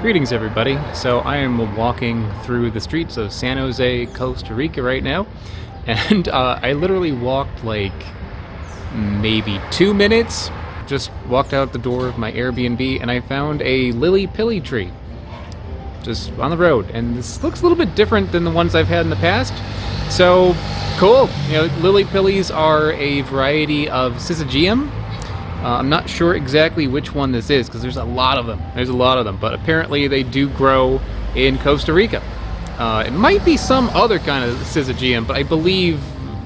Greetings everybody. So I am walking through the streets of San Jose, Costa Rica right now, and I literally walked like maybe 2 minutes, just walked out the door of my Airbnb and I found a Lilybillie tree just on the road, and this looks a little bit different than the ones I've had in the past. So cool. You know, Lilybillies are a variety of Syzygium. I'm not sure exactly which one this is because there's a lot of them. But apparently they do grow in Costa Rica. It might be some other kind of Syzygium, but I believe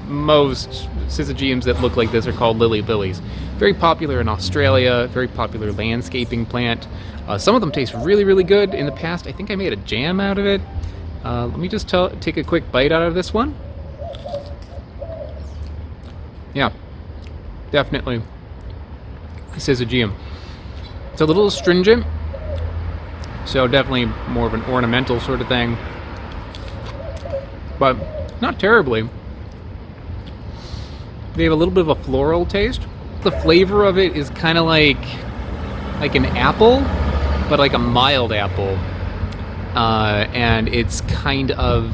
most Syzygiums that look like this are called Lilybillies. Very popular in Australia, very popular landscaping plant. Some of them taste really, really good. In the past, I think I made a jam out of it. Let me just take a quick bite out of this one. Yeah, definitely Syzygium. It's a little astringent, so definitely more of an ornamental sort of thing, but not terribly. They have a little bit of a floral taste. The flavor of it is kind of like an apple, but like a mild apple. And it's kind of,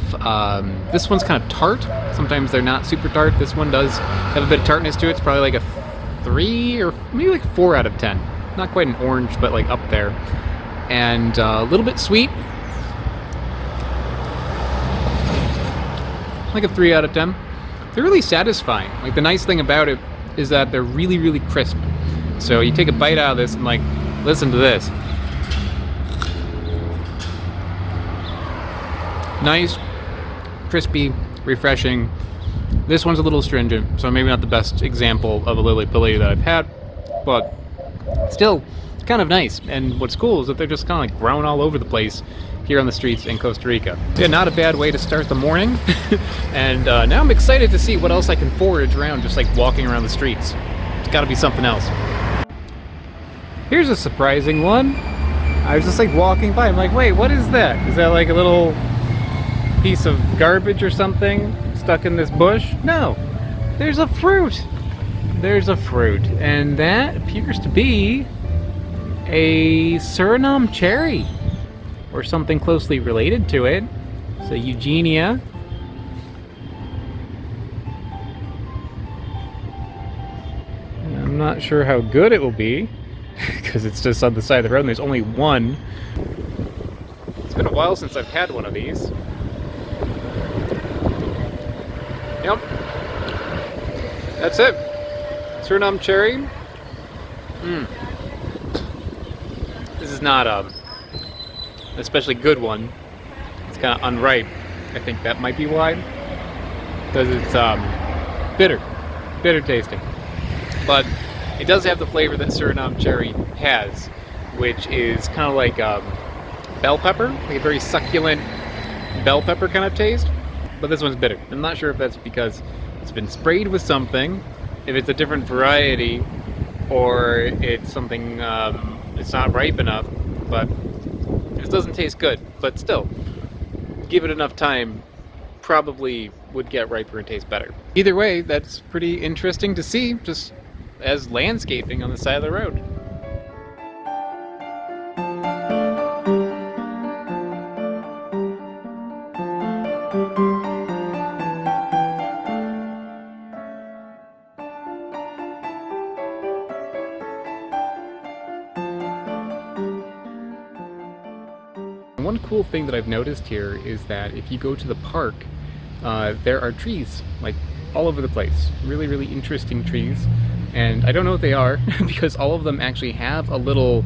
this one's kind of tart. Sometimes they're not super tart. This one does have a bit of tartness to it. It's probably like a 3 or maybe like 4 out of 10. Not quite an orange, but like up there. And a little bit sweet. Like a 3 out of 10. They're really satisfying. Like, the nice thing about it is that they're really, really crisp. So you take a bite out of this and like, listen to this. Nice, crispy, refreshing. This one's a little astringent, so maybe not the best example of a Lilybillie that I've had, but still kind of nice. And what's cool is that they're just kind of like grown all over the place here on the streets in Costa Rica. Yeah, not a bad way to start the morning. And now I'm excited to see what else I can forage around, just like walking around the streets. It's gotta be something else. Here's a surprising one. I was just like walking by, I'm like, wait, what is that? Is that like a little piece of garbage or something stuck in this bush? No, there's a fruit. There's a fruit, and that appears to be a Surname Cherry, or something closely related to it. So Eugenia. And I'm not sure how good it will be because it's just on the side of the road and there's only one. It's been a while since I've had one of these. Yep, that's it. Surname Cherry. This is not a especially good one. It's kind of unripe. I think that might be why, because it's bitter tasting. But it does have the flavor that Surname Cherry has, which is kind of like bell pepper, like a very succulent bell pepper kind of taste. But this one's bitter. I'm not sure if that's because it's been sprayed with something, if it's a different variety, or it's something, it's not ripe enough, but it doesn't taste good. But still, give it enough time, probably would get riper and taste better. Either way, that's pretty interesting to see, just as landscaping on the side of the road. One cool thing that I've noticed here is that if you go to the park, there are trees like all over the place. Really, really interesting trees. And I don't know what they are because all of them actually have a little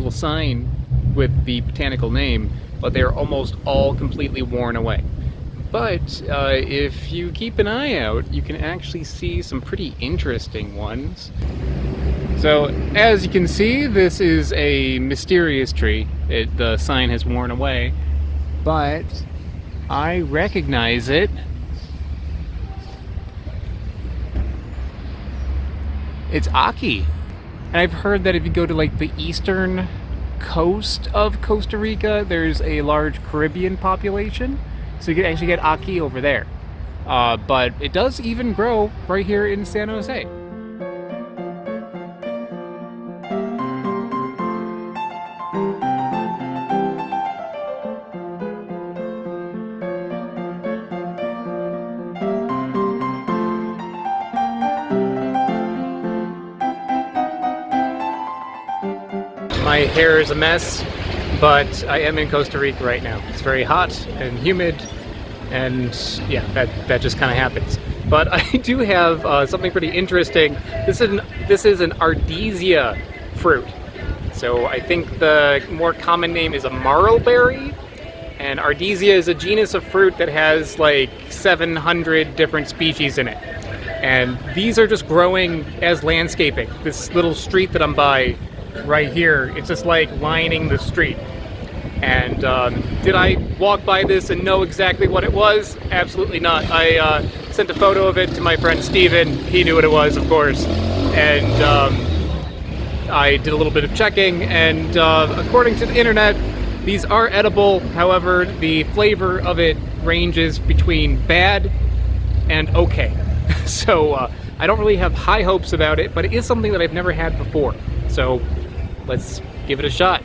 sign with the botanical name, but they are almost all completely worn away. But if you keep an eye out, you can actually see some pretty interesting ones. So, as you can see, this is a mysterious tree. The sign has worn away, but I recognize it. It's Aki. And I've heard that if you go to like the eastern coast of Costa Rica, there's a large Caribbean population. So you can actually get Aki over there. But it does even grow right here in San Jose. my hair is a mess, but I am in Costa Rica right now. It's very hot and humid, and yeah, that just kind of happens. But I do have something pretty interesting. This is an Ardesia fruit. So I think the more common name is a marlberry, and Ardesia is a genus of fruit that has like 700 different species in it. And these are just growing as landscaping. This little street that I'm by right here, it's just like lining the street. And did I walk by this and know exactly what it was? Absolutely not. I sent a photo of it to my friend Steven. He knew what it was, of course. And I did a little bit of checking, and according to the internet, these are edible. However, the flavor of it ranges between bad and okay. So I don't really have high hopes about it, but it is something that I've never had before. So let's give it a shot.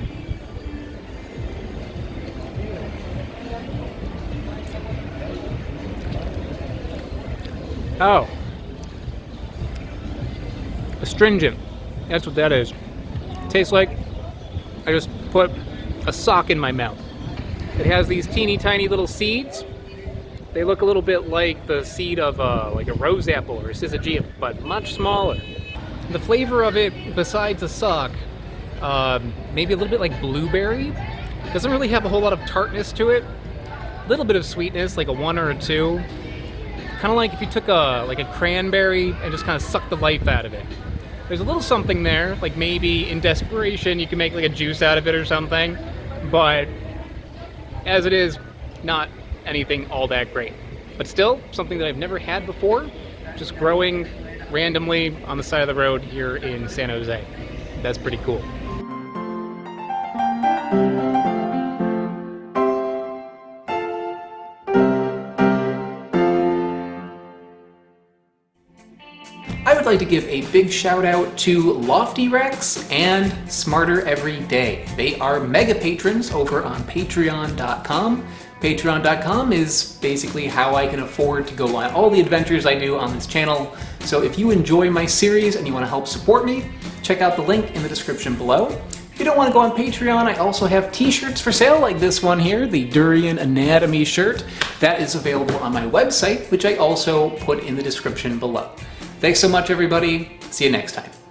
Oh, astringent. That's what that is. Tastes like I just put a sock in my mouth. It has these teeny tiny little seeds. They look a little bit like the seed of like a rose apple or a syzygium, but much smaller. The flavor of it, besides a sock, maybe a little bit like blueberry. Doesn't really have a whole lot of tartness to it. A little bit of sweetness, like a 1 or a 2. Kind of like if you took a cranberry and just kind of sucked the life out of it. There's a little something there, like maybe in desperation you can make like a juice out of it or something, but as it is, not anything all that great. But still, something that I've never had before, just growing randomly on the side of the road here in San Jose. That's pretty cool. I would like to give a big shout out to Loftyrex and Smarter Every Day. They are mega patrons over on patreon.com. Patreon.com is basically how I can afford to go on all the adventures I do on this channel. So if you enjoy my series and you want to help support me, check out the link in the description below. If you don't want to go on Patreon, I also have t-shirts for sale like this one here, the Durian Anatomy shirt. That is available on my website, which I also put in the description below. Thanks so much, everybody. See you next time.